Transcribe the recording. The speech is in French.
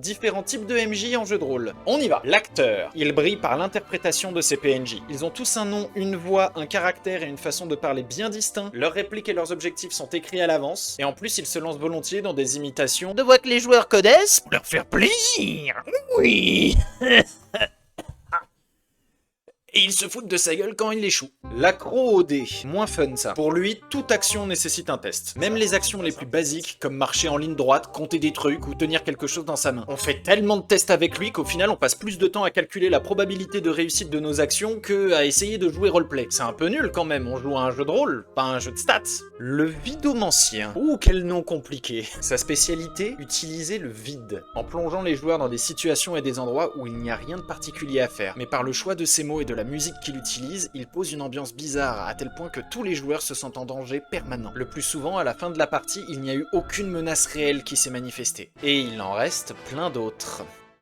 Différents types de MJ en jeu de rôle. On y va. L'acteur. Il brille par l'interprétation de ses PNJ. Ils ont tous un nom, une voix, un caractère et une façon de parler bien distincts. Leurs répliques et leurs objectifs sont écrits à l'avance. Et en plus, ils se lancent volontiers dans des imitations de voix que les joueurs connaissent pour leur faire plaisir. Oui. Et il se fout de sa gueule quand il échoue. L'accro au dé. Moins fun ça. Pour lui, toute action nécessite un test. Même les actions les plus basiques, comme marcher en ligne droite, compter des trucs ou tenir quelque chose dans sa main. On fait tellement de tests avec lui qu'au final on passe plus de temps à calculer la probabilité de réussite de nos actions que à essayer de jouer roleplay. C'est un peu nul quand même, on joue à un jeu de rôle, pas un jeu de stats. Le vidomancien. Ouh, quel nom compliqué. Sa spécialité, utiliser le vide. En plongeant les joueurs dans des situations et des endroits où il n'y a rien de particulier à faire. Mais par le choix de ses mots et de la musique qu'il utilise, il pose une ambiance bizarre, à tel point que tous les joueurs se sentent en danger permanent. Le plus souvent, à la fin de la partie, il n'y a eu aucune menace réelle qui s'est manifestée. Et il en reste plein d'autres.